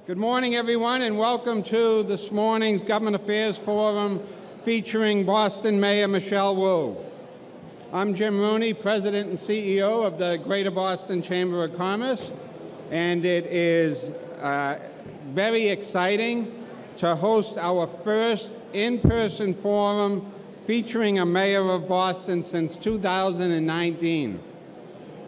Good morning, everyone, and welcome to this morning's Government Affairs Forum featuring Boston Mayor Michelle Wu. I'm Jim Rooney, President and CEO of the Greater Boston Chamber of Commerce, and it is very exciting to host our first in-person forum featuring a mayor of Boston since 2019.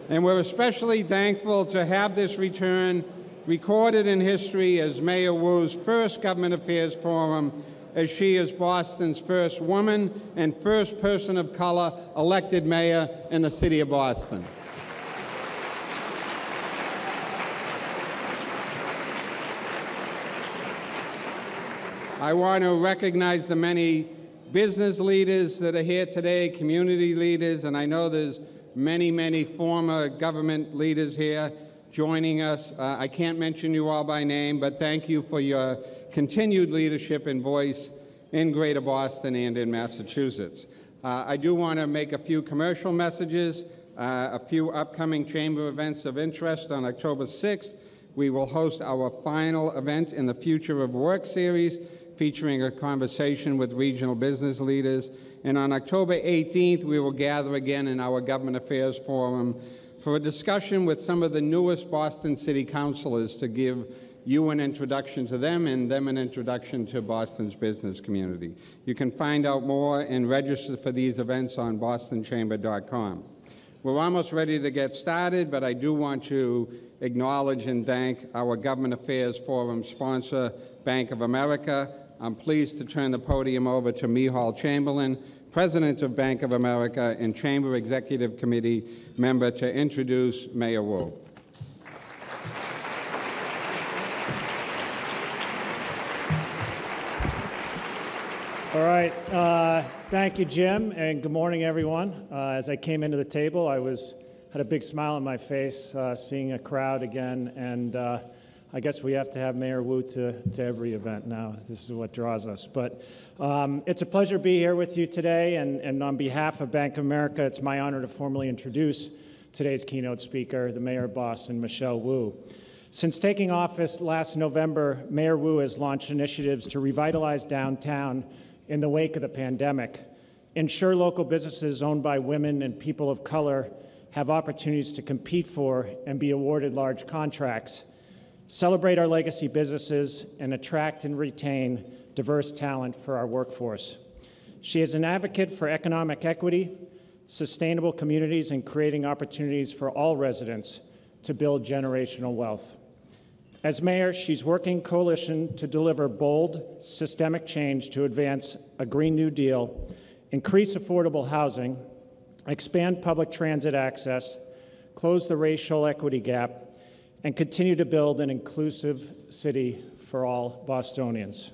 And we're especially thankful to have this return recorded in history as Mayor Wu's first Government Affairs Forum, as she is Boston's first woman and first person of color elected mayor in the city of Boston. I want to recognize the many business leaders that are here today, community leaders, and I know there's many former government leaders here joining us. I can't mention you all by name, but thank you for your continued leadership and voice in Greater Boston and in Massachusetts. I do want to make a few commercial messages, a few upcoming chamber events of interest. On October 6th, we will host our final event in the Future of Work series, featuring a conversation with regional business leaders. And on October 18th, we will gather again in our Government Affairs Forum for a discussion with some of the newest Boston City Councilors to give you an introduction to them and them an introduction to Boston's business community. You can find out more and register for these events on bostonchamber.com. We're almost ready to get started, but I do want to acknowledge and thank our Government Affairs Forum sponsor, Bank of America. I'm pleased to turn the podium over to Mihal Chamberlain, President of Bank of America and Chamber Executive Committee member, to introduce Mayor Wu. All right, thank you, Jim, and good morning, everyone. As I came into the table, I had a big smile on my face, seeing a crowd again, and I guess we have to have Mayor Wu to every event now. This is what draws us. But it's a pleasure to be here with you today, and on behalf of Bank of America, it's my honor to formally introduce today's keynote speaker, the Mayor of Boston, Michelle Wu. Since taking office last November, Mayor Wu has launched initiatives to revitalize downtown in the wake of the pandemic, ensure local businesses owned by women and people of color have opportunities to compete for and be awarded large contracts, celebrate our legacy businesses, and attract and retain diverse talent for our workforce. She is an advocate for economic equity, sustainable communities, and creating opportunities for all residents to build generational wealth. As mayor, she's working coalition to deliver bold, systemic change to advance a Green New Deal, increase affordable housing, expand public transit access, close the racial equity gap, and continue to build an inclusive city for all Bostonians.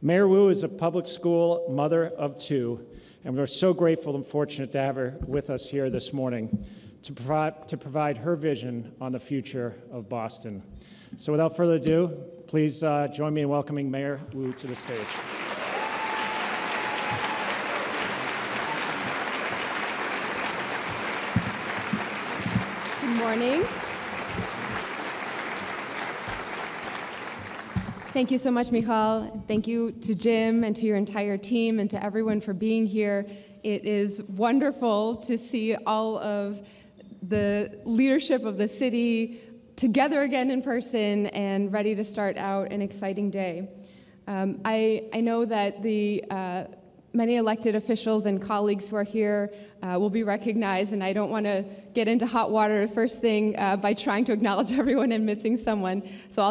Mayor Wu is a public school mother of two, and we're so grateful and fortunate to have her with us here this morning to provide her vision on the future of Boston. So without further ado, please join me in welcoming Mayor Wu to the stage. Good morning. Thank you so much, Michal. Thank you to Jim and to your entire team and to everyone for being here. It is wonderful to see all of the leadership of the city together again in person and ready to start out an exciting day. I know that the many elected officials and colleagues who are here will be recognized, and I don't want to get into hot water first thing by trying to acknowledge everyone and missing someone. So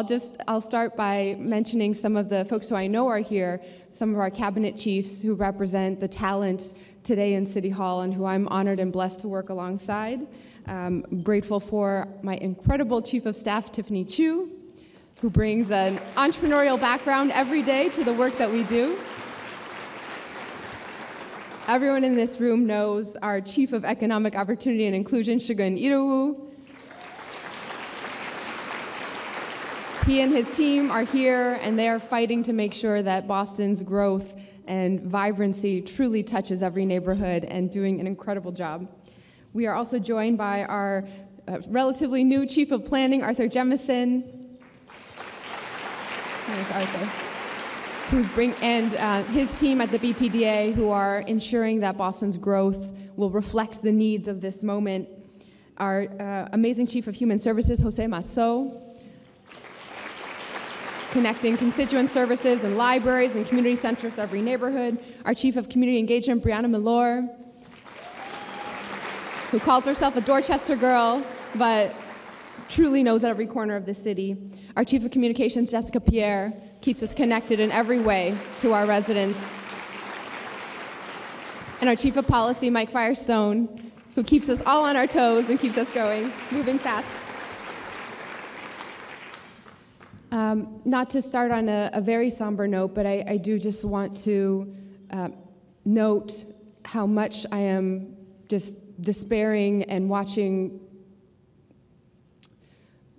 I'll start by mentioning some of the folks who I know are here, some of our cabinet chiefs who represent the talent today in City Hall and who I'm honored and blessed to work alongside. I'm grateful for my incredible Chief of Staff, Tiffany Chu, who brings an entrepreneurial background every day to the work that we do. Everyone in this room knows our Chief of Economic Opportunity and Inclusion, Sugun Irowu. He and his team are here, and they are fighting to make sure that Boston's growth and vibrancy truly touches every neighborhood, and doing an incredible job. We are also joined by our relatively new Chief of Planning, Arthur Jemison. There's Arthur. And his team at the BPDA, who are ensuring that Boston's growth will reflect the needs of this moment. Our amazing Chief of Human Services, Jose Masso, connecting constituent services and libraries and community centers to every neighborhood. Our Chief of Community Engagement, Brianna Milor, who calls herself a Dorchester girl, but truly knows every corner of the city. Our Chief of Communications, Jessica Pierre, keeps us connected in every way to our residents. And our Chief of Policy, Mike Firestone, who keeps us all on our toes and keeps us going, moving fast. Not to start on a very somber note, but I do just want to note how much I am just despairing and watching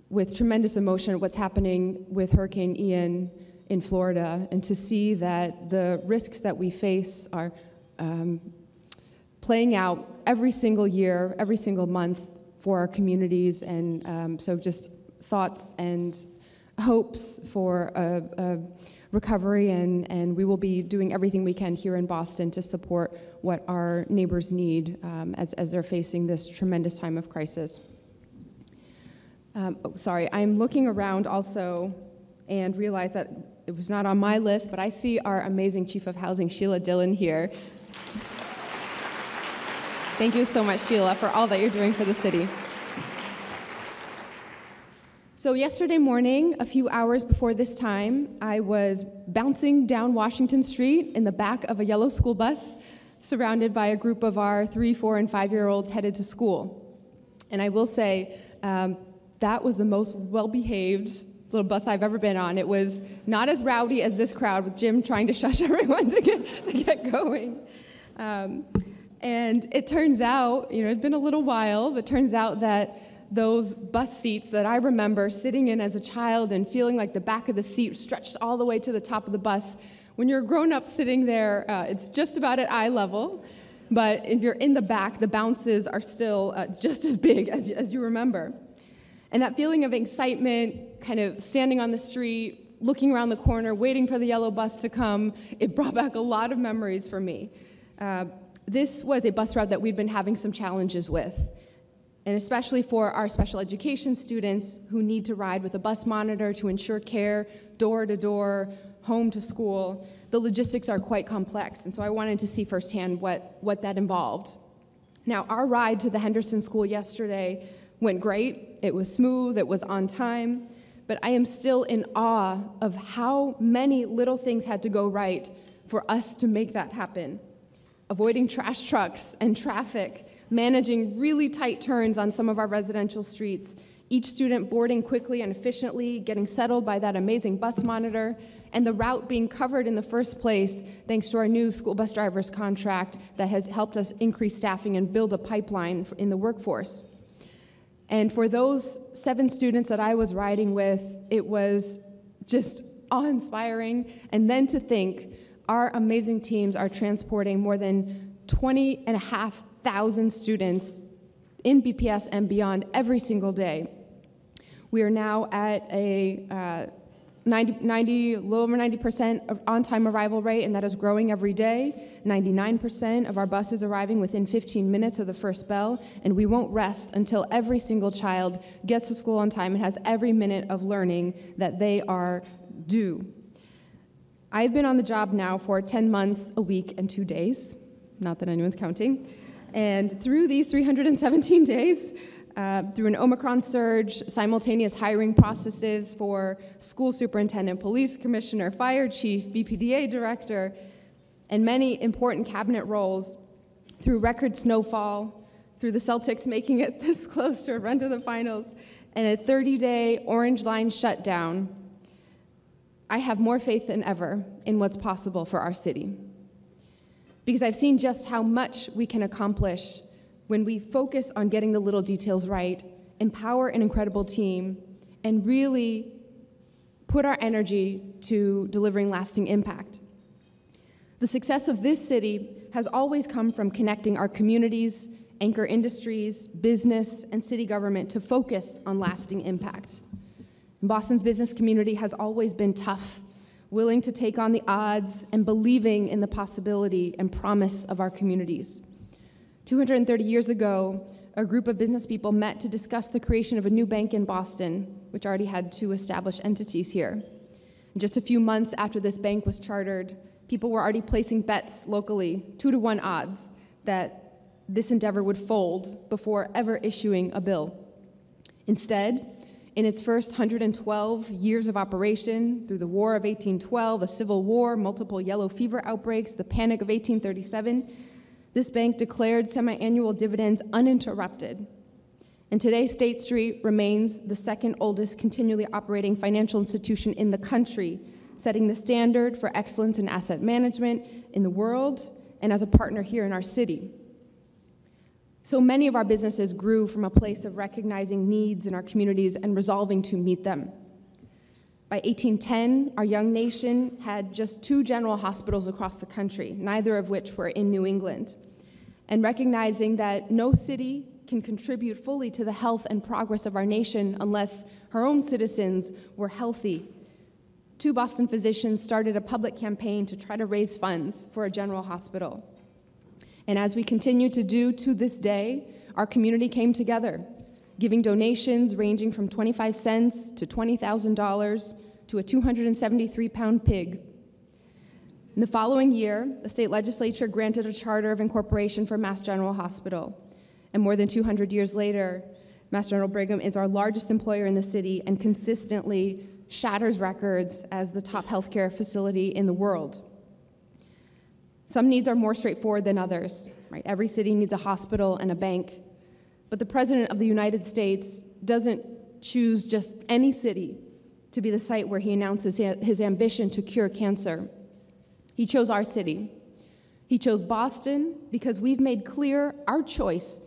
with tremendous emotion what's happening with Hurricane Ian in Florida, and to see that the risks that we face are playing out every single year, every single month for our communities, and so just thoughts and hopes for a recovery, and we will be doing everything we can here in Boston to support what our neighbors need as they're facing this tremendous time of crisis. I'm looking around also and realize that it was not on my list, but I see our amazing Chief of Housing, Sheila Dillon, here. Thank you so much, Sheila, for all that you're doing for the city. So yesterday morning, a few hours before this time, I was bouncing down Washington Street in the back of a yellow school bus, surrounded by a group of our 3-, 4-, and 5-year-olds headed to school. And I will say, that was the most well-behaved little bus I've ever been on. It was not as rowdy as this crowd, with Jim trying to shush everyone to get going. And it turns out, it'd been a little while, but it turns out that those bus seats that I remember sitting in as a child and feeling like the back of the seat stretched all the way to the top of the bus, when you're a grown-up sitting there, it's just about at eye level. But if you're in the back, the bounces are still just as big as you remember. And that feeling of excitement, kind of standing on the street, looking around the corner, waiting for the yellow bus to come, it brought back a lot of memories for me. This was a bus route that we'd been having some challenges with, and especially for our special education students who need to ride with a bus monitor to ensure care door to door, home to school. The logistics are quite complex, and so I wanted to see firsthand what that involved. Now, our ride to the Henderson School yesterday went great. It was smooth, it was on time, but I am still in awe of how many little things had to go right for us to make that happen. Avoiding trash trucks and traffic, managing really tight turns on some of our residential streets, each student boarding quickly and efficiently, getting settled by that amazing bus monitor, and the route being covered in the first place thanks to our new school bus driver's contract that has helped us increase staffing and build a pipeline in the workforce. And for those 7 students that I was riding with, it was just awe-inspiring. And then to think our amazing teams are transporting more than 20,500 students in BPS and beyond every single day. We are now at a 90, a little over 90% on-time arrival rate, and that is growing every day. 99% of our buses arriving within 15 minutes of the first bell, and we won't rest until every single child gets to school on time and has every minute of learning that they are due. I've been on the job now for 10 months, a week, and 2 days, not that anyone's counting. And through these 317 days, through an Omicron surge, simultaneous hiring processes for school superintendent, police commissioner, fire chief, BPDA director, and many important cabinet roles, through record snowfall, through the Celtics making it this close to a run to the finals, and a 30-day Orange Line shutdown, I have more faith than ever in what's possible for our city. Because I've seen just how much we can accomplish when we focus on getting the little details right, empower an incredible team, and really put our energy to delivering lasting impact. The success of this city has always come from connecting our communities, anchor industries, business, and city government to focus on lasting impact. Boston's business community has always been tough willing to take on the odds and believing in the possibility and promise of our communities. 230 years ago, a group of business people met to discuss the creation of a new bank in Boston, which already had 2 established entities here. And just a few months after this bank was chartered, people were already placing bets locally, 2-to-1 odds, that this endeavor would fold before ever issuing a bill. Instead, in its first 112 years of operation, through the War of 1812, a civil war, multiple yellow fever outbreaks, the Panic of 1837, this bank declared semi-annual dividends uninterrupted. And today, State Street remains the second oldest continually operating financial institution in the country, setting the standard for excellence in asset management in the world and as a partner here in our city. So many of our businesses grew from a place of recognizing needs in our communities and resolving to meet them. By 1810, our young nation had just 2 general hospitals across the country, neither of which were in New England. And recognizing that no city can contribute fully to the health and progress of our nation unless her own citizens were healthy, 2 Boston physicians started a public campaign to try to raise funds for a general hospital. And as we continue to do to this day, our community came together, giving donations ranging from 25 cents to $20,000 to a 273-pound pig. In the following year, the state legislature granted a charter of incorporation for Mass General Hospital. And more than 200 years later, Mass General Brigham is our largest employer in the city and consistently shatters records as the top healthcare facility in the world. Some needs are more straightforward than others, right? Every city needs a hospital and a bank. But the President of the United States doesn't choose just any city to be the site where he announces his ambition to cure cancer. He chose our city. He chose Boston because we've made clear our choice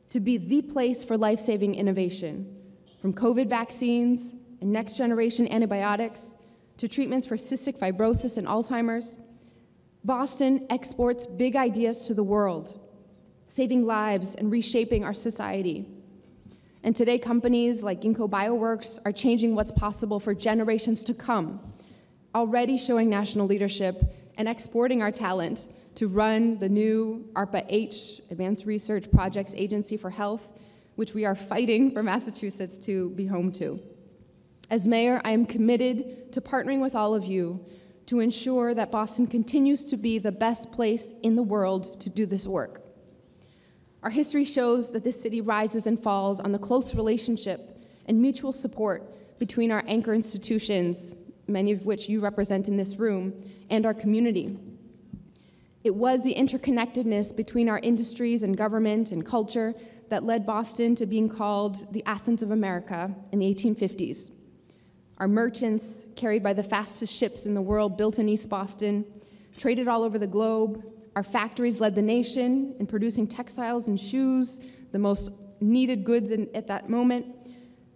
to be the place for life-saving innovation, from COVID vaccines and next-generation antibiotics to treatments for cystic fibrosis and Alzheimer's. Boston exports big ideas to the world, saving lives and reshaping our society. And today, companies like Ginkgo Bioworks are changing what's possible for generations to come, already showing national leadership and exporting our talent to run the new ARPA-H, Advanced Research Projects Agency for Health, which we are fighting for Massachusetts to be home to. As mayor, I am committed to partnering with all of you to ensure that Boston continues to be the best place in the world to do this work. Our history shows that this city rises and falls on the close relationship and mutual support between our anchor institutions, many of which you represent in this room, and our community. It was the interconnectedness between our industries and government and culture that led Boston to being called the Athens of America in the 1850s. Our merchants, carried by the fastest ships in the world, built in East Boston, traded all over the globe. Our factories led the nation in producing textiles and shoes, the most needed goods at that moment.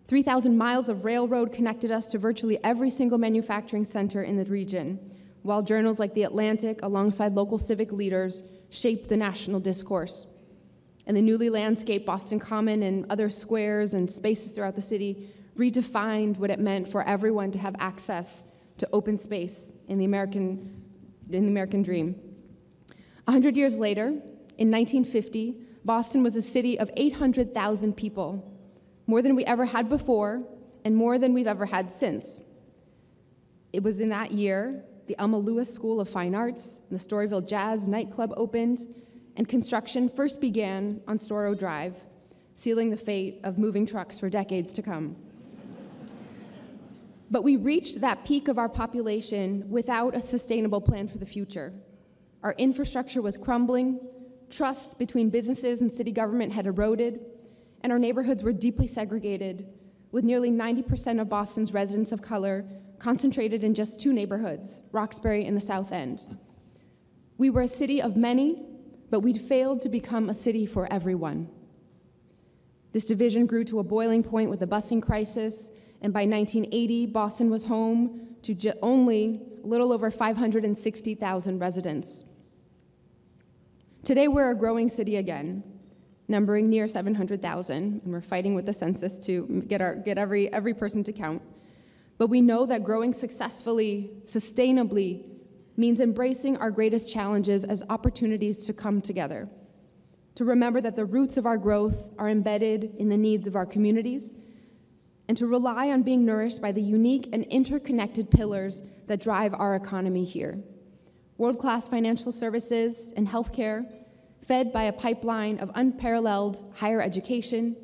3,000 miles of railroad connected us to virtually every single manufacturing center in the region, while journals like The Atlantic, alongside local civic leaders, shaped the national discourse. And the newly landscaped Boston Common and other squares and spaces throughout the city redefined what it meant for everyone to have access to open space in the American dream. 100 years later, in 1950, Boston was a city of 800,000 people, more than we ever had before and more than we've ever had since. It was in that year the Elma Lewis School of Fine Arts and the Storyville Jazz nightclub opened, and construction first began on Storrow Drive, sealing the fate of moving trucks for decades to come. But we reached that peak of our population without a sustainable plan for the future. Our infrastructure was crumbling, trust between businesses and city government had eroded, and our neighborhoods were deeply segregated, with nearly 90% of Boston's residents of color concentrated in just 2 neighborhoods, Roxbury and the South End. We were a city of many, but we'd failed to become a city for everyone. This division grew to a boiling point with the busing crisis, and by 1980, Boston was home to only a little over 560,000 residents. Today, we're a growing city again, numbering near 700,000, and we're fighting with the census to get every person to count. But we know that growing successfully, sustainably, means embracing our greatest challenges as opportunities to come together, to remember that the roots of our growth are embedded in the needs of our communities, and to rely on being nourished by the unique and interconnected pillars that drive our economy here. World-class financial services and healthcare, fed by a pipeline of unparalleled higher education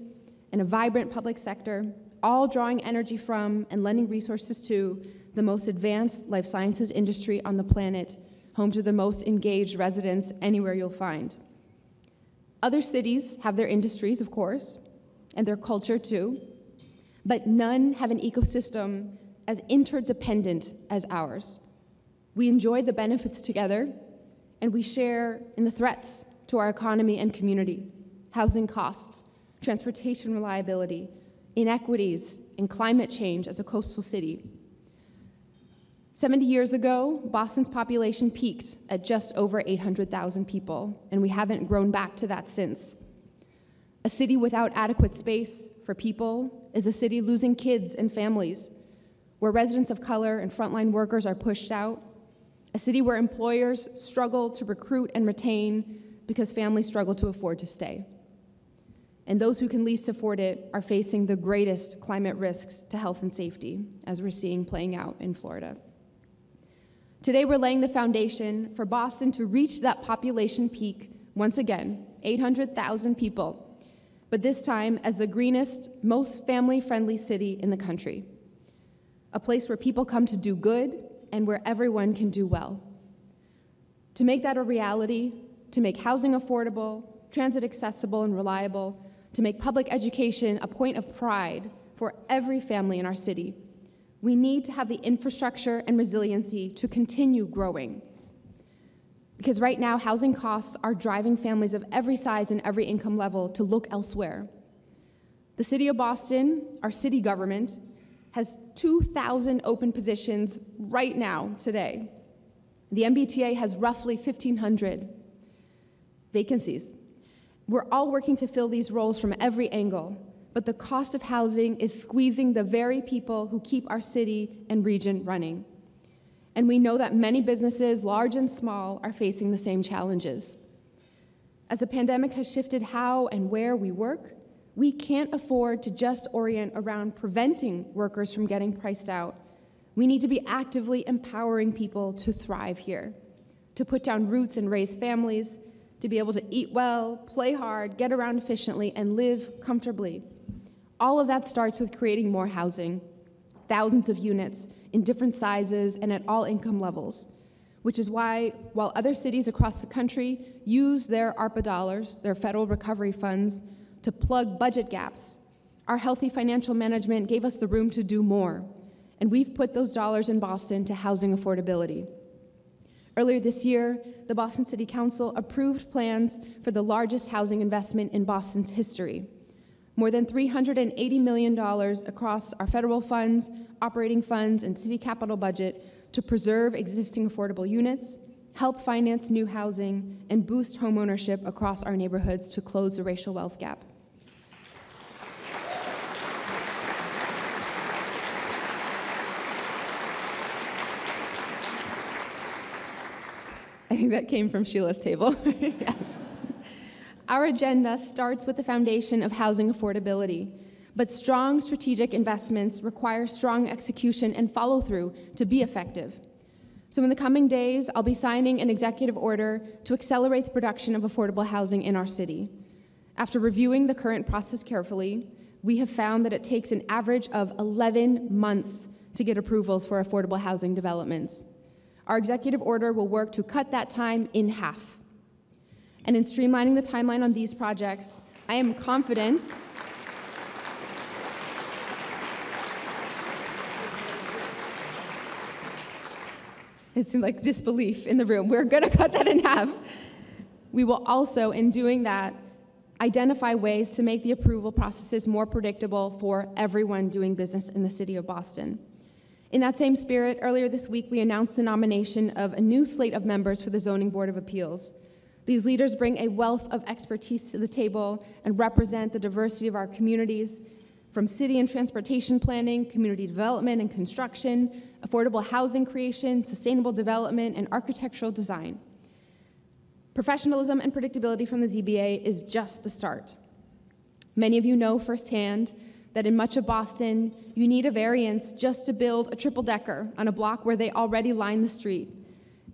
and a vibrant public sector, all drawing energy from and lending resources to the most advanced life sciences industry on the planet, home to the most engaged residents anywhere you'll find. Other cities have their industries, of course, and their culture too, but none have an ecosystem as interdependent as ours. We enjoy the benefits together, and we share in the threats to our economy and community: housing costs, transportation reliability, inequities, and climate change as a coastal city. 70 years ago, Boston's population peaked at just over 800,000 people, and we haven't grown back to that since. A city without adequate space for people is a city losing kids and families, where residents of color and frontline workers are pushed out, a city where employers struggle to recruit and retain because families struggle to afford to stay. And those who can least afford it are facing the greatest climate risks to health and safety, as we're seeing playing out in Florida. Today, we're laying the foundation for Boston to reach that population peak once again, 800,000 people, but this time as the greenest, most family-friendly city in the country. A place where people come to do good and where everyone can do well. To make that a reality, to make housing affordable, transit accessible and reliable, to make public education a point of pride for every family in our city, we need to have the infrastructure and resiliency to continue growing. Because right now, housing costs are driving families of every size and every income level to look elsewhere. The City of Boston, our city government, has 2,000 open positions right now, today. The MBTA has roughly 1,500 vacancies. We're all working to fill these roles from every angle, but the cost of housing is squeezing the very people who keep our city and region running. And we know that many businesses, large and small, are facing the same challenges. As the pandemic has shifted how and where we work, we can't afford to just orient around preventing workers from getting priced out. We need to be actively empowering people to thrive here, to put down roots and raise families, to be able to eat well, play hard, get around efficiently, and live comfortably. All of that starts with creating more housing, thousands of units in different sizes and at all income levels, which is why, while other cities across the country use their ARPA dollars, their federal recovery funds, to plug budget gaps, our healthy financial management gave us the room to do more, and we've put those dollars in Boston to housing affordability. Earlier this year, the Boston City Council approved plans for the largest housing investment in Boston's history. More than $380 million across our federal funds, operating funds, and city capital budget to preserve existing affordable units, help finance new housing, and boost homeownership across our neighborhoods to close the racial wealth gap. I think that came from Sheila's table. Yes. Our agenda starts with the foundation of housing affordability, but strong strategic investments require strong execution and follow-through to be effective. So in the coming days, I'll be signing an executive order to accelerate the production of affordable housing in our city. After reviewing the current process carefully, we have found that it takes an average of 11 months to get approvals for affordable housing developments. Our executive order will work to cut that time in half. And in streamlining the timeline on these projects, I am confident it seemed like disbelief in the room. We're going to cut that in half. We will also, in doing that, identify ways to make the approval processes more predictable for everyone doing business in the city of Boston. In that same spirit, earlier this week, we announced the nomination of a new slate of members for the Zoning Board of Appeals. These leaders bring a wealth of expertise to the table and represent the diversity of our communities, from city and transportation planning, community development and construction, affordable housing creation, sustainable development, and architectural design. Professionalism and predictability from the ZBA is just the start. Many of you know firsthand that in much of Boston, you need a variance just to build a triple-decker on a block where they already line the street.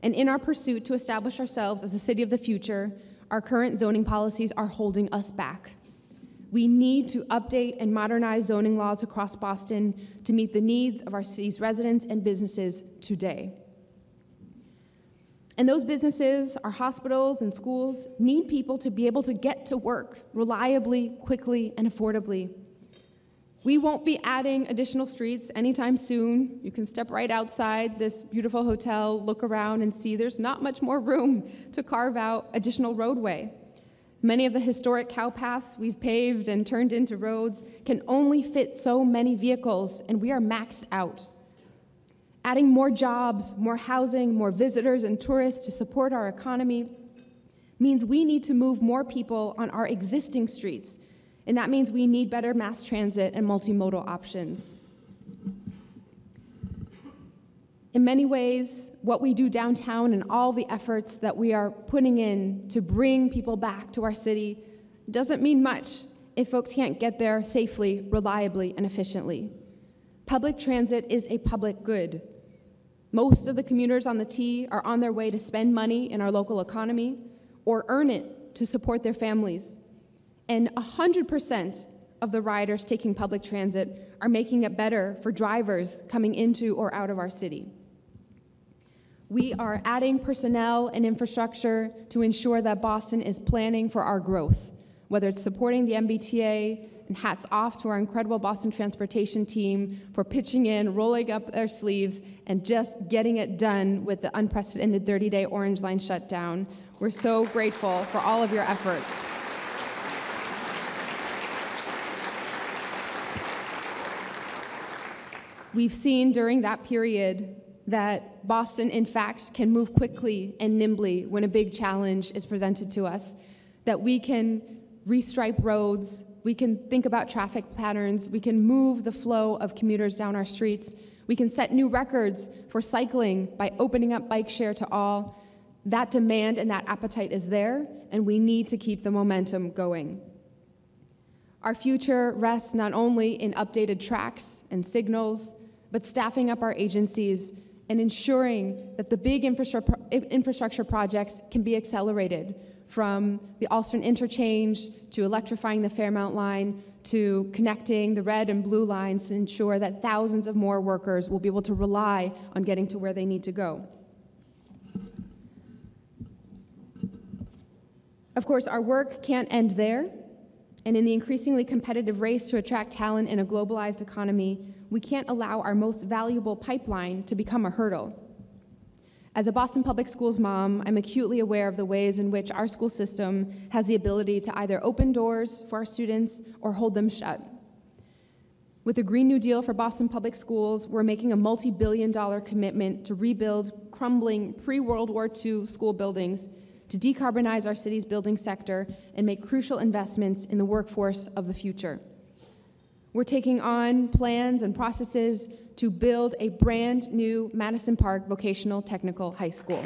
And in our pursuit to establish ourselves as a city of the future, our current zoning policies are holding us back. We need to update and modernize zoning laws across Boston to meet the needs of our city's residents and businesses today. And those businesses, our hospitals and schools, need people to be able to get to work reliably, quickly, and affordably. We won't be adding additional streets anytime soon. You can step right outside this beautiful hotel, look around, and see there's not much more room to carve out additional roadway. Many of the historic cow paths we've paved and turned into roads can only fit so many vehicles, and we are maxed out. Adding more jobs, more housing, more visitors and tourists to support our economy means we need to move more people on our existing streets, and that means we need better mass transit and multimodal options. In many ways, what we do downtown and all the efforts that we are putting in to bring people back to our city doesn't mean much if folks can't get there safely, reliably, and efficiently. Public transit is a public good. Most of the commuters on the T are on their way to spend money in our local economy or earn it to support their families. And 100% of the riders taking public transit are making it better for drivers coming into or out of our city. We are adding personnel and infrastructure to ensure that Boston is planning for our growth, whether it's supporting the MBTA, and hats off to our incredible Boston transportation team for pitching in, rolling up their sleeves, and just getting it done with the unprecedented 30-day Orange Line shutdown. We're so grateful for all of your efforts. We've seen during that period that Boston, in fact, can move quickly and nimbly when a big challenge is presented to us, that we can restripe roads, we can think about traffic patterns, we can move the flow of commuters down our streets, we can set new records for cycling by opening up bike share to all. That demand and that appetite is there, and we need to keep the momentum going. Our future rests not only in updated tracks and signals, but staffing up our agencies and ensuring that the big infrastructure projects can be accelerated, from the Alston Interchange to electrifying the Fairmount Line to connecting the red and blue lines to ensure that thousands of more workers will be able to rely on getting to where they need to go. Of course, our work can't end there, and in the increasingly competitive race to attract talent in a globalized economy, we can't allow our most valuable pipeline to become a hurdle. As a Boston Public Schools mom, I'm acutely aware of the ways in which our school system has the ability to either open doors for our students or hold them shut. With the Green New Deal for Boston Public Schools, we're making a multi-billion-dollar commitment to rebuild crumbling pre-World War II school buildings, to decarbonize our city's building sector, and make crucial investments in the workforce of the future. We're taking on plans and processes to build a brand new Madison Park Vocational Technical High School.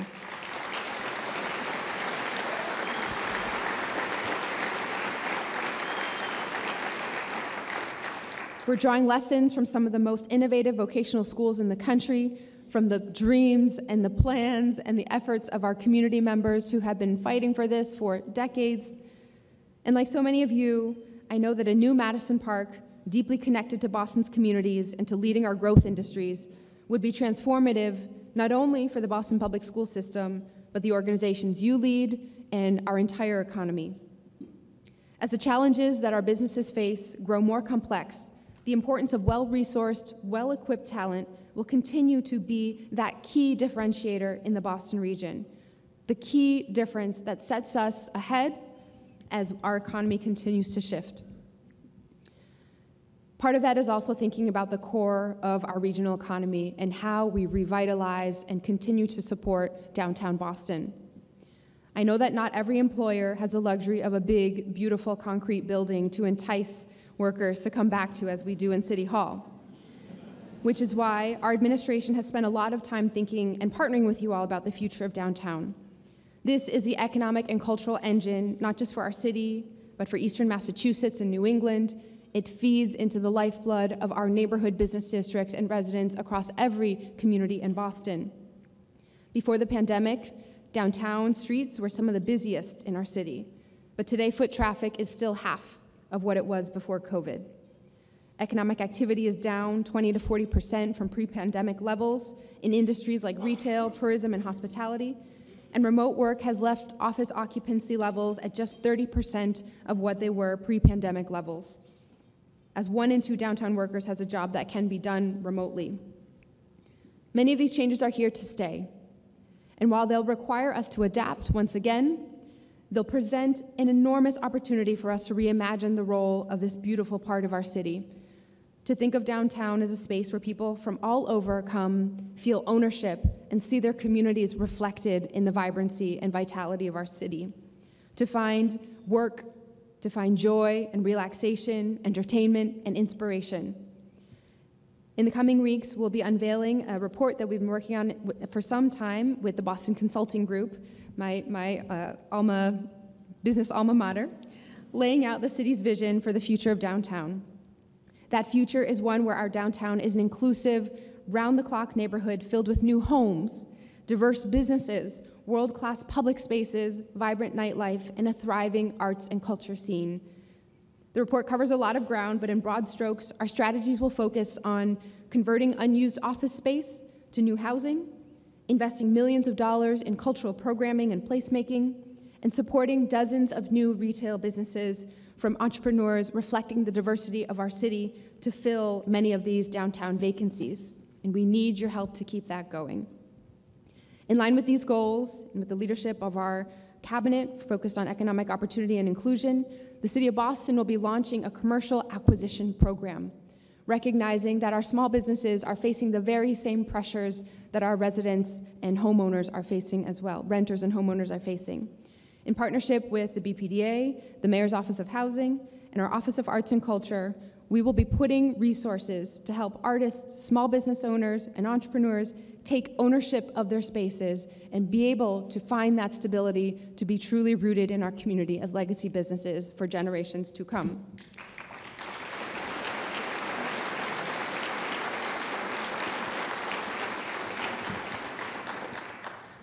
We're drawing lessons from some of the most innovative vocational schools in the country, from the dreams and the plans and the efforts of our community members who have been fighting for this for decades. And like so many of you, I know that a new Madison Park, deeply connected to Boston's communities and to leading our growth industries, would be transformative not only for the Boston Public School system, but the organizations you lead and our entire economy. As the challenges that our businesses face grow more complex, the importance of well-resourced, well-equipped talent will continue to be that key differentiator in the Boston region, the key difference that sets us ahead as our economy continues to shift. Part of that is also thinking about the core of our regional economy and how we revitalize and continue to support downtown Boston. I know that not every employer has the luxury of a big, beautiful concrete building to entice workers to come back to as we do in City Hall. Which is why our administration has spent a lot of time thinking and partnering with you all about the future of downtown. This is the economic and cultural engine, not just for our city, but for Eastern Massachusetts and New England. It feeds into the lifeblood of our neighborhood business districts and residents across every community in Boston. Before the pandemic, downtown streets were some of the busiest in our city, but today foot traffic is still half of what it was before COVID. Economic activity is down 20 to 40% from pre-pandemic levels in industries like retail, tourism, and hospitality, and remote work has left office occupancy levels at just 30% of what they were pre-pandemic levels, as 1 in 2 downtown workers has a job that can be done remotely. Many of these changes are here to stay, and while they'll require us to adapt once again, they'll present an enormous opportunity for us to reimagine the role of this beautiful part of our city, to think of downtown as a space where people from all over come, feel ownership, and see their communities reflected in the vibrancy and vitality of our city, to find work, to find joy and relaxation, entertainment, and inspiration. In the coming weeks, we'll be unveiling a report that we've been working on for some time with the Boston Consulting Group, my business alma mater, laying out the city's vision for the future of downtown. That future is one where our downtown is an inclusive, round-the-clock neighborhood filled with new homes, diverse businesses, world-class public spaces, vibrant nightlife, and a thriving arts and culture scene. The report covers a lot of ground, but in broad strokes, our strategies will focus on converting unused office space to new housing, investing millions of dollars in cultural programming and placemaking, and supporting dozens of new retail businesses from entrepreneurs reflecting the diversity of our city to fill many of these downtown vacancies. And we need your help to keep that going. In line with these goals, and with the leadership of our cabinet focused on economic opportunity and inclusion, the City of Boston will be launching a commercial acquisition program, recognizing that our small businesses are facing the very same pressures that our residents and homeowners are facing as well, renters and homeowners are facing. In partnership with the BPDA, the Mayor's Office of Housing, and our Office of Arts and Culture, we will be putting resources to help artists, small business owners, and entrepreneurs take ownership of their spaces and be able to find that stability to be truly rooted in our community as legacy businesses for generations to come.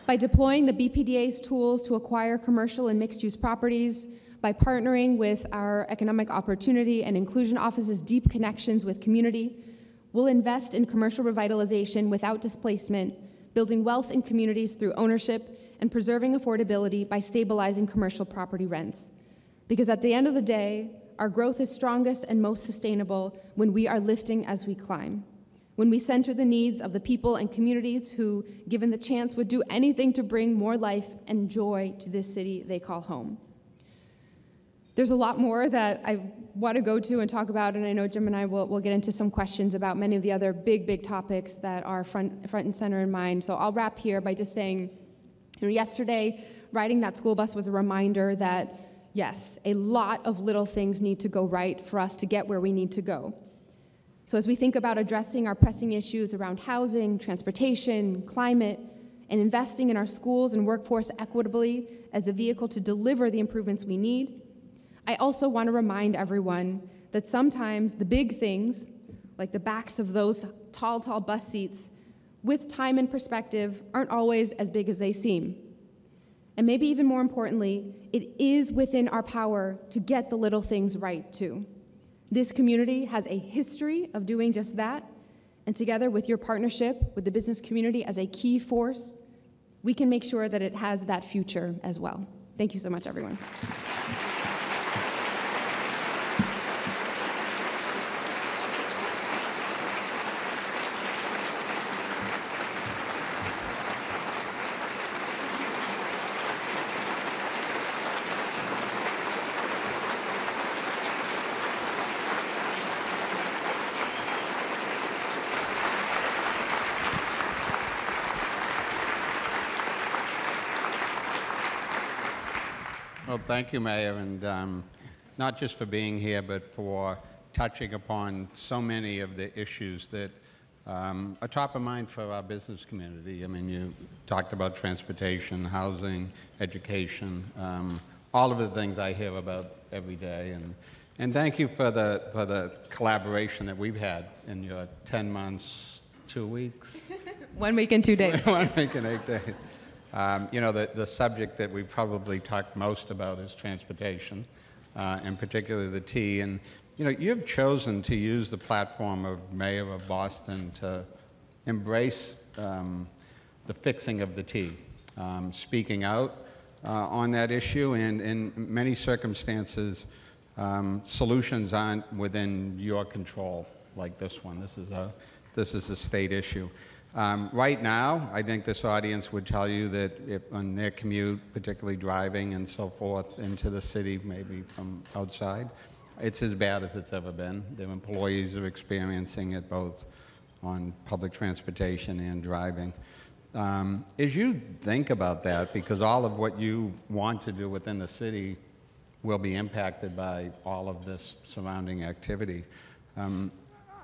By deploying the BPDA's tools to acquire commercial and mixed-use properties, by partnering with our Economic Opportunity and Inclusion Office's deep connections with community, we'll invest in commercial revitalization without displacement, building wealth in communities through ownership, and preserving affordability by stabilizing commercial property rents. Because at the end of the day, our growth is strongest and most sustainable when we are lifting as we climb. When we center the needs of the people and communities who, given the chance, would do anything to bring more life and joy to this city they call home. There's a lot more that I want to go to and talk about, and I know Jim and I will get into some questions about many of the other big topics that are front and center in mind. So I'll wrap here by just saying, yesterday, riding that school bus was a reminder that, yes, a lot of little things need to go right for us to get where we need to go. So as we think about addressing our pressing issues around housing, transportation, climate, and investing in our schools and workforce equitably as a vehicle to deliver the improvements we need, I also want to remind everyone that sometimes the big things, like the backs of those tall bus seats, with time and perspective, aren't always as big as they seem. And maybe even more importantly, it is within our power to get the little things right, too. This community has a history of doing just that, and together with your partnership with the business community as a key force, we can make sure that it has that future as well. Thank you so much, everyone. Well, thank you, Mayor, and not just for being here, but for touching upon so many of the issues that are top of mind for our business community. I mean, you talked about transportation, housing, education, all of the things I hear about every day. And thank you for the collaboration that we've had in your 10 months, 2 weeks. 1 week and 2 days. 1 week and 8 days. The subject that we've probably talked most about is transportation, and particularly the T. And you've chosen to use the platform of Mayor of Boston to embrace the fixing of the T, speaking out on that issue, and in many circumstances, solutions aren't within your control, like this one. This is a state issue. Right now, I think this audience would tell you that if on their commute, particularly driving and so forth into the city, maybe from outside, it's as bad as it's ever been. Their employees are experiencing it both on public transportation and driving. As you think about that, because all of what you want to do within the city will be impacted by all of this surrounding activity,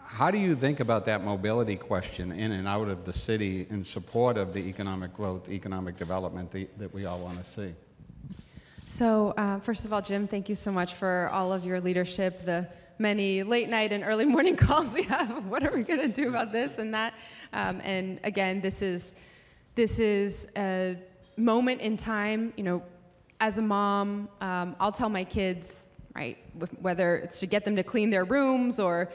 how do you think about that mobility question in and out of the city in support of the economic growth, economic development that we all want to see? So first of all, Jim, thank you so much for all of your leadership, the many late night and early morning calls we have. What are we going to do about this and that? And again, this is a moment in time. As a mom, I'll tell my kids, right, whether it's to get them to clean their rooms or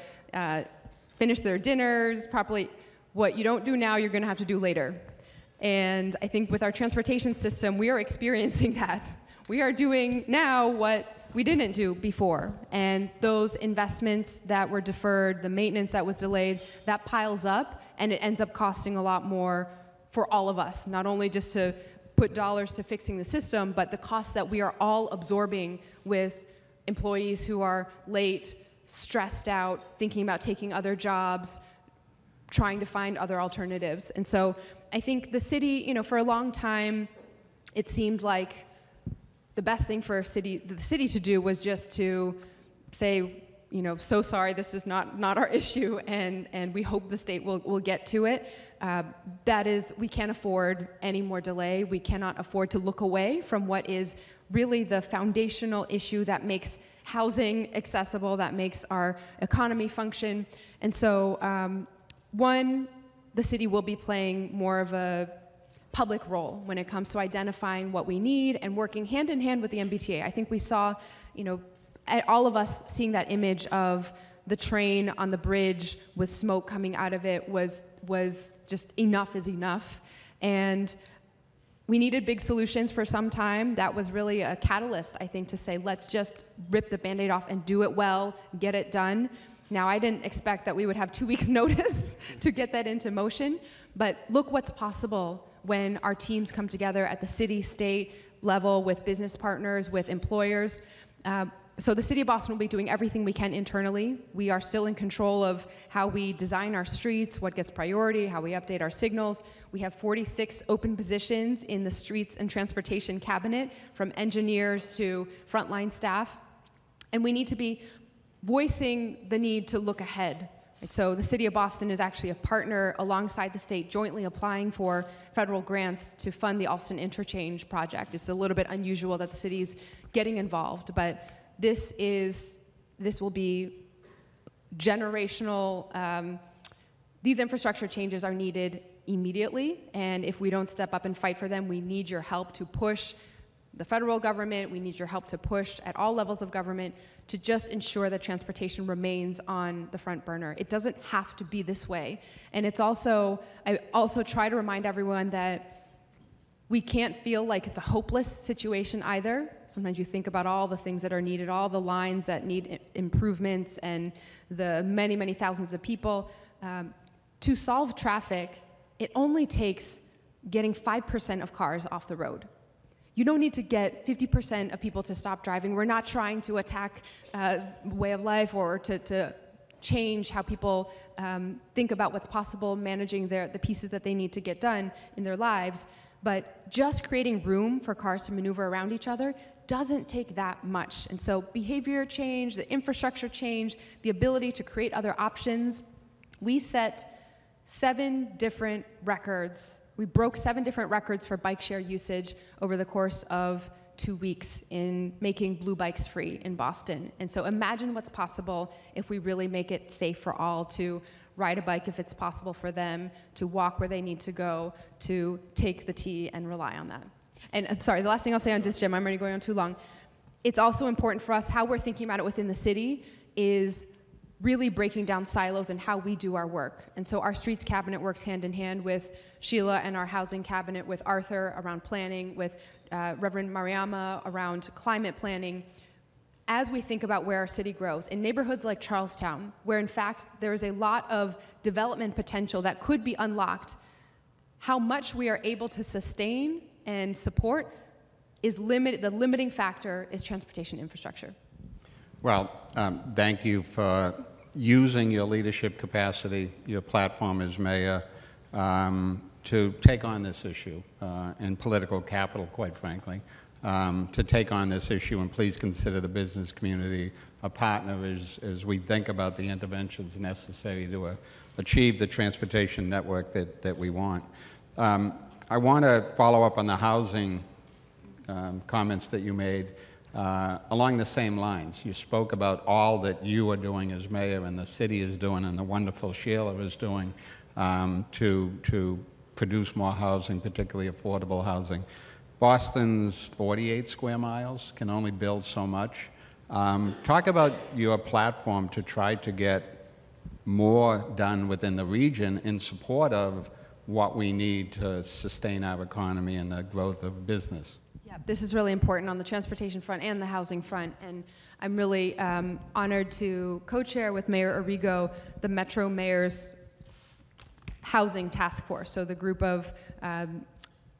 finish their dinners properly, what you don't do now, you're going to have to do later. And I think with our transportation system, we are experiencing that. We are doing now what we didn't do before. And those investments that were deferred, the maintenance that was delayed, that piles up, and it ends up costing a lot more for all of us, not only just to put dollars to fixing the system, but the costs that we are all absorbing with employees who are late, stressed out, thinking about taking other jobs, trying to find other alternatives. And so I think the city, for a long time, it seemed like the best thing for the city to do was just to say, so sorry, this is not our issue, and we hope the state will get to it. That is, we can't afford any more delay. We cannot afford to look away from what is really the foundational issue that makes housing accessible, that makes our economy function. And so, the city will be playing more of a public role when it comes to identifying what we need and working hand in hand with the MBTA. I think we saw, all of us seeing that image of the train on the bridge with smoke coming out of it was just enough is enough. And we needed big solutions for some time. That was really a catalyst, I think, to say, let's just rip the Band-Aid off and do it well, get it done. Now, I didn't expect that we would have 2 weeks' notice to get that into motion, but look what's possible when our teams come together at the city, state level with business partners, with employers. So the City of Boston will be doing everything we can internally. We are still in control of how we design our streets, what gets priority, how we update our signals. We have 46 open positions in the Streets and Transportation Cabinet, from engineers to frontline staff. And we need to be voicing the need to look ahead. So the City of Boston is actually a partner alongside the state, jointly applying for federal grants to fund the Alston Interchange project. It's a little bit unusual that the city's getting involved, but this will be generational. These infrastructure changes are needed immediately, and if we don't step up and fight for them, we need your help to push the federal government. We need your help to push at all levels of government to just ensure that transportation remains on the front burner. It doesn't have to be this way. And I also try to remind everyone that we can't feel like it's a hopeless situation either. Sometimes you think about all the things that are needed, all the lines that need improvements, and the many, many thousands of people. To solve traffic, it only takes getting 5% of cars off the road. You don't need to get 50% of people to stop driving. We're not trying to attack way of life or to change how people think about what's possible, managing the pieces that they need to get done in their lives. But just creating room for cars to maneuver around each other doesn't take that much. And so behavior change, the infrastructure change, the ability to create other options. We set 7 different records. We broke 7 different records for bike share usage over the course of 2 weeks in making blue bikes free in Boston. And so imagine what's possible if we really make it safe for all to ride a bike if it's possible for them, to walk where they need to go, to take the T and rely on that. And sorry, the last thing I'll say on this, Jim, I'm already going on too long. It's also important for us, how we're thinking about it within the city is really breaking down silos and how we do our work. And so our streets cabinet works hand in hand with Sheila and our housing cabinet with Arthur around planning, with Reverend Mariama around climate planning. As we think about where our city grows, in neighborhoods like Charlestown, where in fact there is a lot of development potential that could be unlocked, how much we are able to sustain and support is limited. The limiting factor is transportation infrastructure. Well, thank you for using your leadership capacity, your platform as mayor, to take on this issue, and political capital, quite frankly, to take on this issue, and please consider the business community a partner as we think about the interventions necessary to achieve the transportation network that we want. I want to follow up on the housing comments that you made along the same lines. You spoke about all that you are doing as mayor and the city is doing and the wonderful Sheila is doing to produce more housing, particularly affordable housing. Boston's 48 square miles can only build so much. Talk about your platform to try to get more done within the region in support of what we need to sustain our economy and the growth of business. Yeah, this is really important on the transportation front and the housing front, and I'm really honored to co-chair with Mayor Arrigo the Metro Mayor's Housing Task Force, so the group of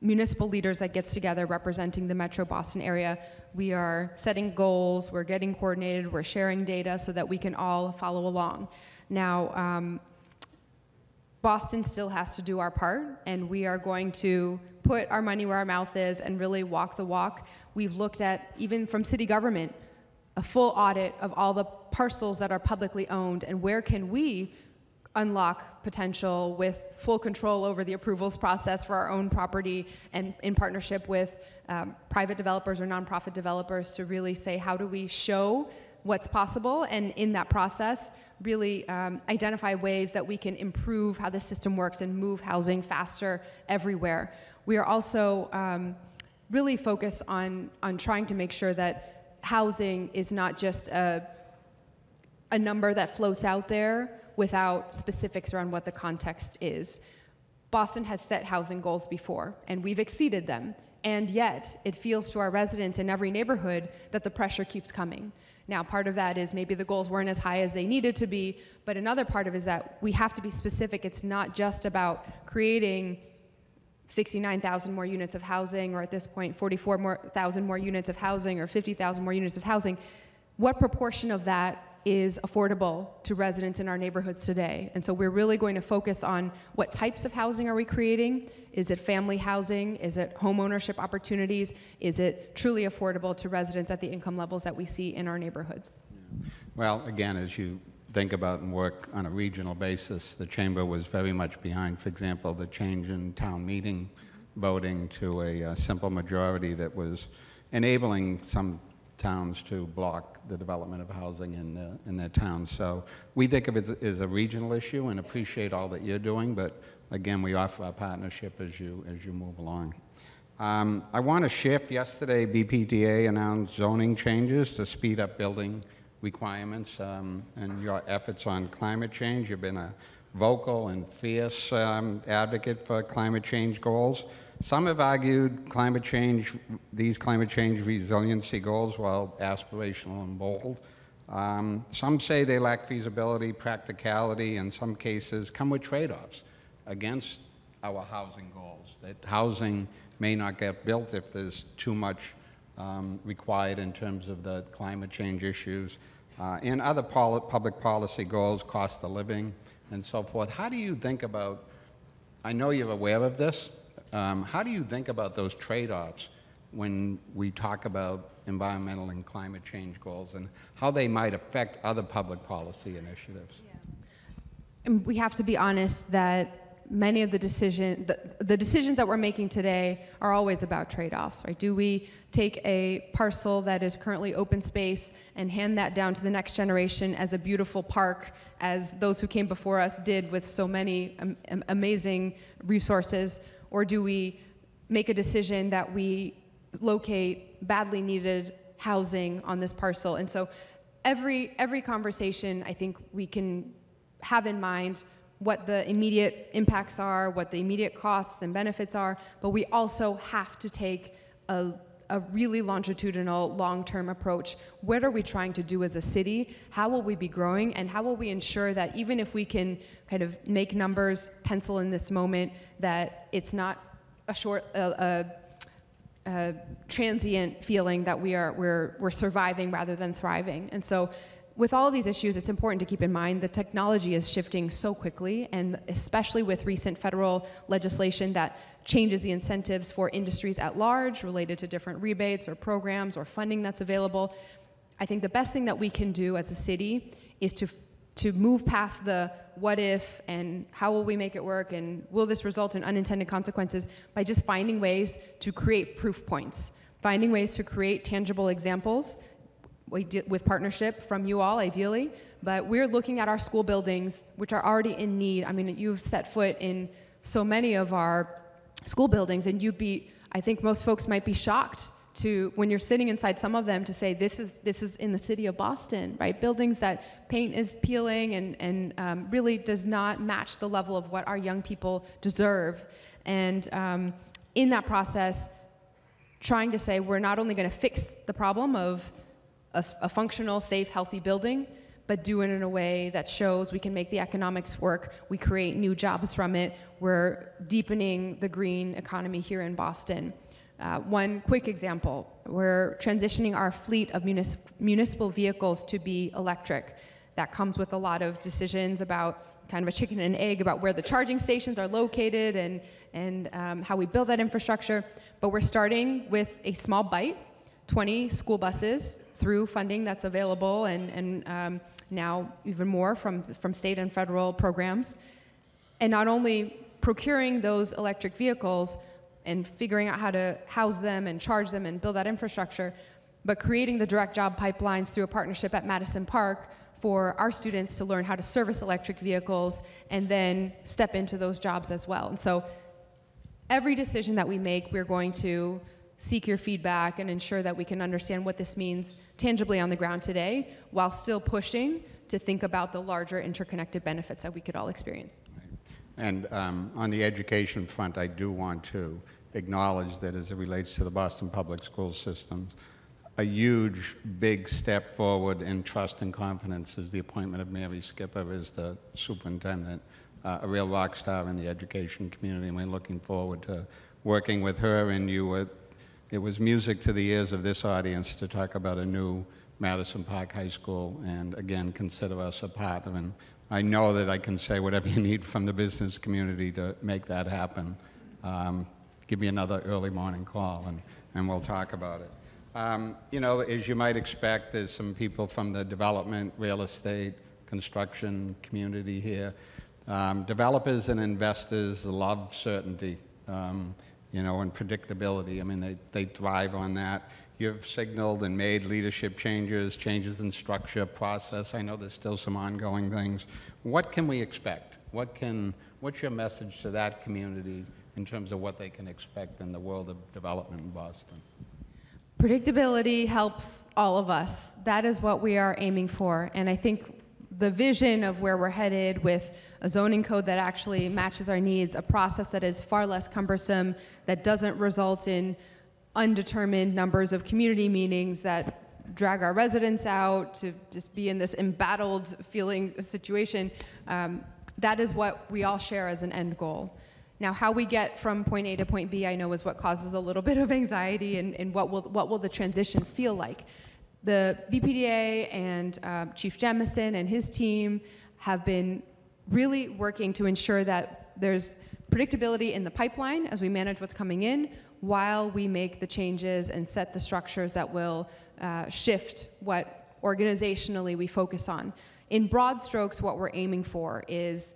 municipal leaders that gets together representing the Metro Boston area. We are setting goals, we're getting coordinated, we're sharing data so that we can all follow along. Now, Boston still has to do our part, and we are going to put our money where our mouth is and really walk the walk. We've looked at, even from city government, a full audit of all the parcels that are publicly owned and where can we unlock potential with full control over the approvals process for our own property and in partnership with private developers or nonprofit developers to really say, how do we show what's possible, and in that process really identify ways that we can improve how the system works and move housing faster everywhere. We are also really focused on trying to make sure that housing is not just a number that floats out there without specifics around what the context is. Boston has set housing goals before, and we've exceeded them, and yet it feels to our residents in every neighborhood that the pressure keeps coming. Now, part of that is maybe the goals weren't as high as they needed to be, but another part of it is that we have to be specific. It's not just about creating 69,000 more units of housing, or at this point, 44,000 more units of housing, or 50,000 more units of housing. What proportion of that is affordable to residents in our neighborhoods today? And so we're really going to focus on what types of housing are we creating? Is it family housing? Is it home ownership opportunities? Is it truly affordable to residents at the income levels that we see in our neighborhoods? Yeah. Well, again, as you think about and work on a regional basis, the Chamber was very much behind, for example, the change in town meeting voting to a simple majority that was enabling some towns to block the development of housing in their towns. So we think of it as a regional issue and appreciate all that you're doing, but again, we offer our partnership as you move along. I want to shift. Yesterday, BPDA announced zoning changes to speed up building requirements and your efforts on climate change. You've been a vocal and fierce advocate for climate change goals. Some have argued these climate change resiliency goals, while aspirational and bold, some say they lack feasibility, practicality, in some cases come with trade-offs against our housing goals, that housing may not get built if there's too much required in terms of the climate change issues, and other public policy goals, cost of living, and so forth. How do you think about, I know you're aware of this, how do you think about those trade-offs when we talk about environmental and climate change goals and how they might affect other public policy initiatives. Yeah. And we have to be honest that many of the decisions that we're making today are always about trade-offs, right? Do we take a parcel that is currently open space and hand that down to the next generation as a beautiful park, as those who came before us did with so many amazing resources, or do we make a decision that we locate badly needed housing on this parcel? And so every conversation, I think we can have in mind what the immediate impacts are, what the immediate costs and benefits are, but we also have to take a really longitudinal, long-term approach. What are we trying to do as a city? How will we be growing? And how will we ensure that even if we can kind of make numbers pencil in this moment, that it's not a transient feeling that we're surviving rather than thriving. And so with all of these issues, it's important to keep in mind the technology is shifting so quickly, and especially with recent federal legislation that changes the incentives for industries at large related to different rebates or programs or funding that's available. I think the best thing that we can do as a city is to move past the what if and how will we make it work and will this result in unintended consequences by just finding ways to create proof points, finding ways to create tangible examples with partnership from you all, ideally, but we're looking at our school buildings, which are already in need. I mean, you've set foot in so many of our school buildings, and I think most folks might be shocked when you're sitting inside some of them to say, this is in the city of Boston, right? Buildings that paint is peeling and really does not match the level of what our young people deserve. And in that process, trying to say, we're not only gonna fix the problem of a functional, safe, healthy building, but do it in a way that shows we can make the economics work, we create new jobs from it, we're deepening the green economy here in Boston. One quick example, we're transitioning our fleet of municipal vehicles to be electric. That comes with a lot of decisions about kind of a chicken and egg about where the charging stations are located and how we build that infrastructure. But we're starting with a small bite, 20 school buses, through funding that's available and now even more from state and federal programs. And not only procuring those electric vehicles and figuring out how to house them and charge them and build that infrastructure, but creating the direct job pipelines through a partnership at Madison Park for our students to learn how to service electric vehicles and then step into those jobs as well. And so every decision that we make, we're going to seek your feedback and ensure that we can understand what this means tangibly on the ground today, while still pushing to think about the larger interconnected benefits that we could all experience. And on the education front, I do want to acknowledge that as it relates to the Boston Public School systems, a huge, big step forward in trust and confidence is the appointment of Mary Skipper as the superintendent, a real rock star in the education community, and we're looking forward to working with her. And it was music to the ears of this audience to talk about a new Madison Park High School, and again, consider us a part of it. And I know that I can say whatever you need from the business community to make that happen. Give me another early morning call and we'll talk about it. You know, as you might expect, there's some people from the development, real estate, construction community here. Developers and investors love certainty. You know, and predictability. I mean, they thrive on that. You've signaled and made leadership changes in structure, process. I know there's still some ongoing things. What can we expect? What's your message to that community in terms of what they can expect in the world of development in Boston? Predictability helps all of us. That is what we are aiming for. And I think the vision of where we're headed with a zoning code that actually matches our needs, a process that is far less cumbersome, that doesn't result in undetermined numbers of community meetings that drag our residents out to just be in this embattled feeling situation, that is what we all share as an end goal. Now, how we get from point A to point B, I know is what causes a little bit of anxiety, and what will the transition feel like. The BPDA and Chief Jemison and his team have been really working to ensure that there's predictability in the pipeline as we manage what's coming in, while we make the changes and set the structures that will shift what organizationally we focus on. In broad strokes, what we're aiming for is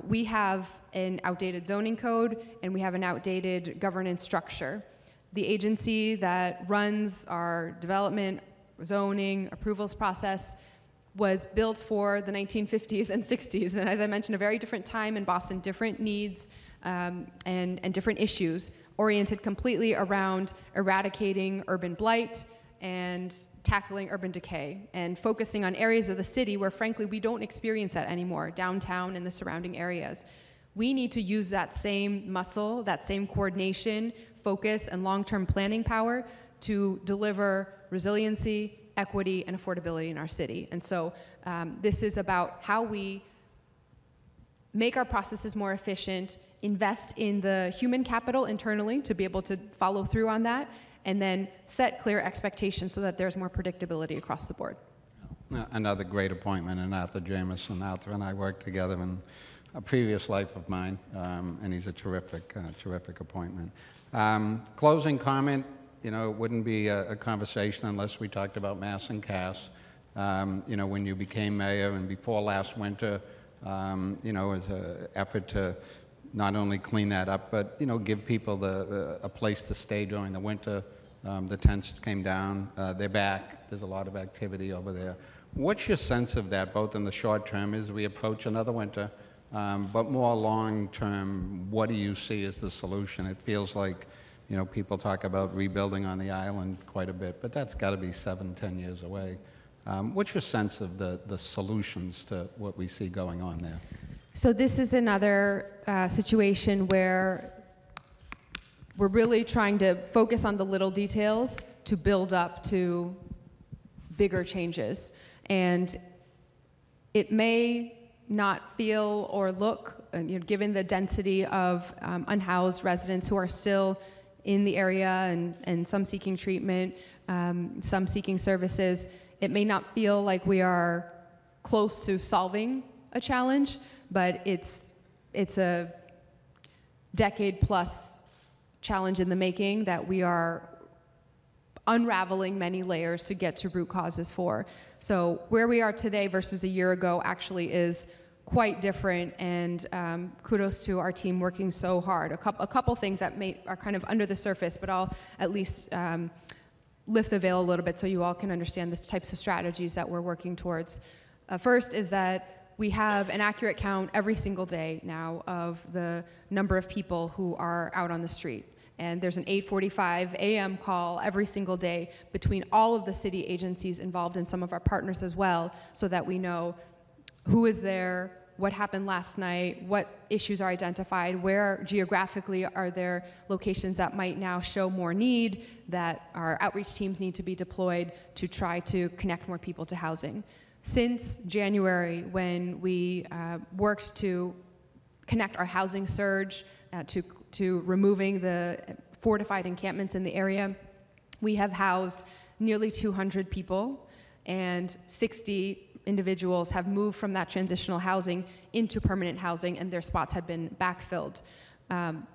we have an outdated zoning code and we have an outdated governance structure. The agency that runs our development, zoning, approvals process was built for the 1950s and 60s. And as I mentioned, a very different time in Boston, different needs and different issues, oriented completely around eradicating urban blight and tackling urban decay, and focusing on areas of the city where, frankly, we don't experience that anymore, downtown and the surrounding areas. We need to use that same muscle, that same coordination, focus, and long-term planning power to deliver resiliency, equity, and affordability in our city. And so this is about how we make our processes more efficient, invest in the human capital internally to be able to follow through on that, and then set clear expectations so that there's more predictability across the board. Another great appointment, and Arthur Jameson. Arthur and I worked together in a previous life of mine, and he's a terrific appointment. Closing comment, it wouldn't be a conversation unless we talked about Mass and Cass. When you became mayor and before last winter, as an effort to not only clean that up, but give people a place to stay during the winter. The tents came down. They're back. There's a lot of activity over there. What's your sense of that, both in the short term as we approach another winter, but more long term? What do you see as the solution? It feels like people talk about rebuilding on the island quite a bit, but that's got to be 7-10 years away. What's your sense of the solutions to what we see going on there? So this is another situation where we're really trying to focus on the little details to build up to bigger changes. And it may not feel or look, given the density of unhoused residents who are still in the area and some seeking treatment, some seeking services, it may not feel like we are close to solving a challenge, but it's a decade-plus challenge in the making that we are unraveling many layers to get to root causes for. So where we are today versus a year ago actually is quite different, and kudos to our team working so hard. A couple things that are kind of under the surface, but I'll at least lift the veil a little bit so you all can understand the types of strategies that we're working towards. First is that we have an accurate count every single day now of the number of people who are out on the street. And there's an 8:45 a.m. call every single day between all of the city agencies involved and some of our partners as well, so that we know who is there, what happened last night, what issues are identified, where geographically are there locations that might now show more need, that our outreach teams need to be deployed to try to connect more people to housing. Since January, when we worked to connect our housing surge to removing the fortified encampments in the area, we have housed nearly 200 people, and 60 individuals have moved from that transitional housing into permanent housing, and their spots had been backfilled. On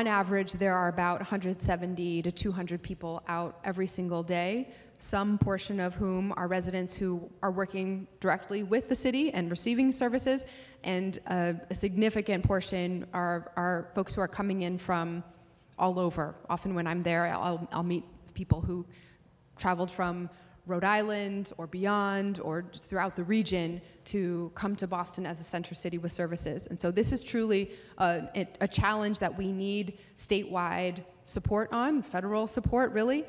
average, there are about 170 to 200 people out every single day, some portion of whom are residents who are working directly with the city and receiving services, and a significant portion are folks who are coming in from all over. Often when I'm there, I'll meet people who traveled from Rhode Island or beyond or throughout the region to come to Boston as a center city with services. And so this is truly a challenge that we need statewide support on, federal support really,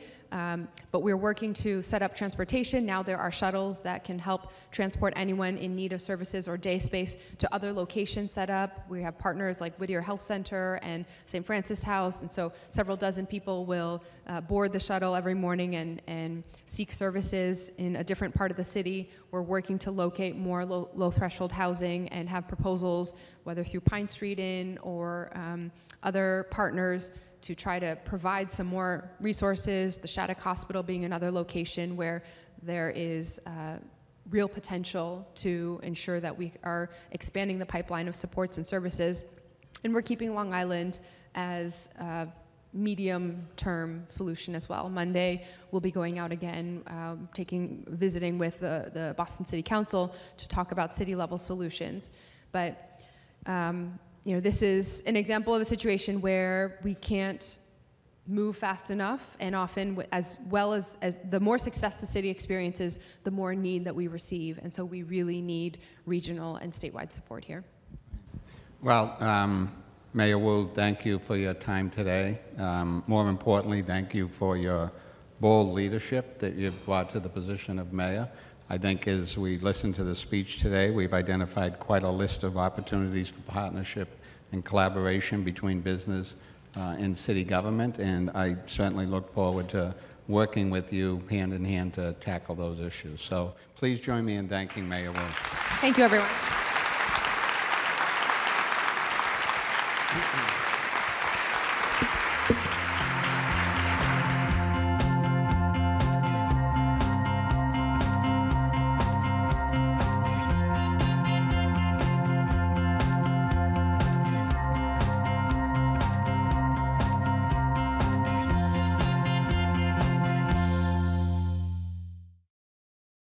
but we're working to set up transportation. Now there are shuttles that can help transport anyone in need of services or day space to other locations set up. We have partners like Whittier Health Center and St. Francis House, and so several dozen people will board the shuttle every morning and seek services in a different part of the city. We're working to locate more low threshold housing and have proposals, whether through Pine Street Inn or other partners, to try to provide some more resources, the Shattuck Hospital being another location where there is real potential to ensure that we are expanding the pipeline of supports and services. And we're keeping Long Island as a medium-term solution as well. Monday, we'll be going out again, visiting with the Boston City Council to talk about city-level solutions. But this is an example of a situation where we can't move fast enough, and often, as well as the more success the city experiences, the more need that we receive. And so we really need regional and statewide support here. Well, Mayor Wu, thank you for your time today. More importantly, thank you for your bold leadership that you've brought to the position of mayor. I think as we listen to the speech today, we've identified quite a list of opportunities for partnership and collaboration between business and city government, and I certainly look forward to working with you hand in hand to tackle those issues. So please join me in thanking Mayor Wu. Thank you, everyone. Thank you.